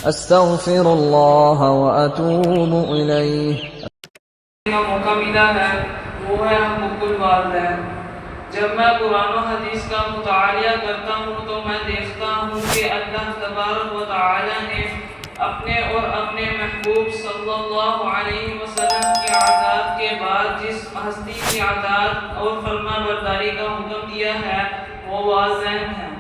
استغفر اللہ واتوب الیہ۔ موقع ملا ہے وہ ہے حقوق الوالدین۔ جب میں قرآن و حدیث کا مطالعہ کرتا ہوں تو میں دیکھتا ہوں کہ اللہ تبارک و تعالی نے اپنے اور اپنے محبوب صلی اللہ علیہ وسلم کی عطاعت کے بعد جس ہستی کی عطاعت اور فرما برداری کا حکم دیا ہے وہ والدین ہیں۔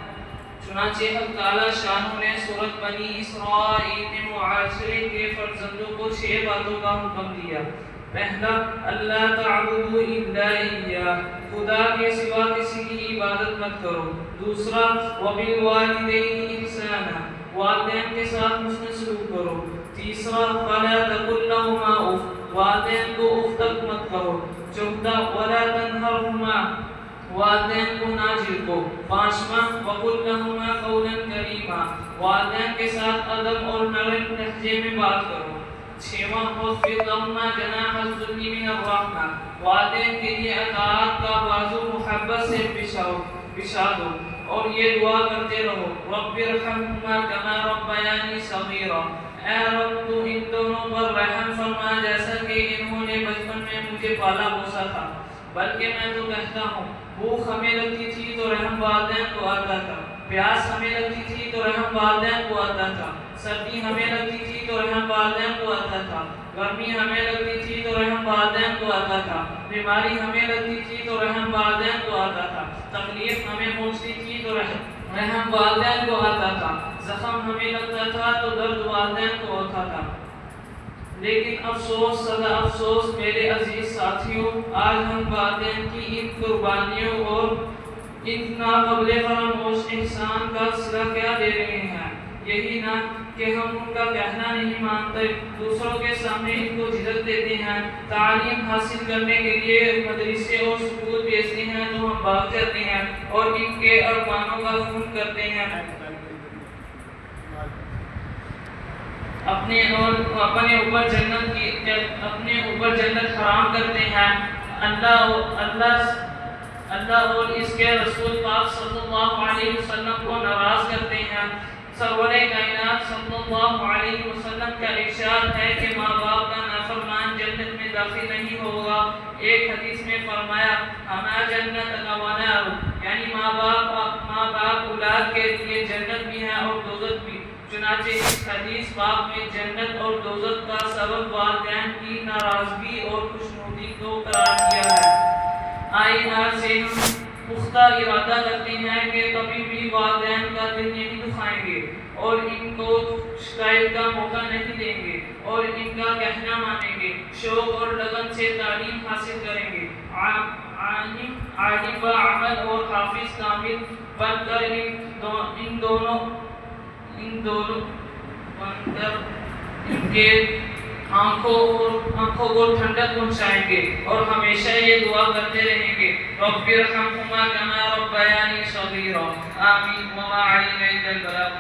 چنانچہ حق تعالی شانہ نے سورۃ بنی اسرائیل میں معاشرے کے فرزندوں کو 6 باتوں کا حکم دیا۔ پہلا، اللہ تعبدوا الا ایاہ، خدا کے سوا کسی کی عبادت مت کرو۔ دوسرا، وبالوالدین احسانا، والدین کے ساتھ حسن سلوک کرو۔ تیسرا، فلا تقل لهما اف، والدین کو اف تک مت کہو۔ چوتھا، ولا تنہرهما، والدین کو نہ جھڑکو۔ پانچواں، وقل لهما قولا کریما، والدین کے ساتھ ادب اور نرم لہجے میں بات کرو۔ چھواں، واخفض لهما جناح الذل من الرحمہ، والدین کے لیے اطاعت کا بازو محبت سے بچھا دو اور یہ دعا کرتے رہو، رب ارحمهما كما ربياني صغيرا، اے رب تو ان دونوں پر رحم فرما جیسا کہ انہوں نے بچپن میں مجھے پالا پوسا تھا۔ بلکہ میں تو کہتا ہوں، بھوک ہمیں لگتی تھی تو رحم والدین کو آتا تھا، پیاس ہمیں لگتی تھی تو رحم والدین کو آتا تھا، سردی ہمیں لگتی تھی تو رحم والدین کو آتا تھا، گرمی ہمیں لگتی تھی تو رحم والدین کو آتا تھا، بیماری ہمیں لگتی تھی تو رحم والدین کو آتا تھا، تکلیف ہمیں پہنچتی تھی تو رحم والدین کو آتا تھا، زخم ہمیں لگتا تھا تو درد والدین کو ہوتا تھا۔ لیکن افسوس سدا افسوس میرے عزیز ساتھیوں، آج ہم والدین کی ان قربانیوں اور ان ناقابل فراموش احسان کا صلہ کیا دے رہے ہیں؟ یہی نہ کہ ہم ان کا کہنا نہیں مانتے، دوسروں کے سامنے ان کو جھجک دیتے ہیں، تعلیم حاصل کرنے کے لیے مدرسے اور سکول بھیجتے ہیں تو ہم بھاگ جاتے ہیں اور ان کے ارمانوں کا خون کرتے ہیں، اپنے اوپر جنت حرام کرتے ہیں، اللہ اور اس کے رسول پاک صلی اللہ علیہ وسلم کو ناراض کرتے ہیں۔ سرور کائنات صلی اللہ علیہ وسلم کا ارشاد ہے کہ ماں باپ کا نافرمان جنت میں داخل نہیں ہوگا۔ ایک حدیث میں فرمایا، ہما جنت ونار، یعنی ماں باپ اولاد کے لیے جنت بھی ہے اور دوزخ بھی۔ چنانچہ اس حدیث پاک میں جنت اور دوزخ کا سبب والدین کی ناراضگی اور خوشنودی کو قرار دیا ہے۔ آئیے آج سے ہم پختہ ارادہ کرتے ہیں کہ کبھی بھی والدین کا دل نہیں دکھائیں گے اور ان کو شکایت کا موقع نہیں دیں گے اور ان کا کہنا مانیں گے، شوق اور لگن سے تعلیم حاصل کریں گے، عالم بعمل اور حافظ کامل بن کر ان کے آنکھوں کو ٹھنڈک پہنچائیں گے اور ہمیشہ یہ دعا کرتے رہیں گے، رب ارحمهما كما ربياني صغيرا، آمین، وما علینا الا البلاغ۔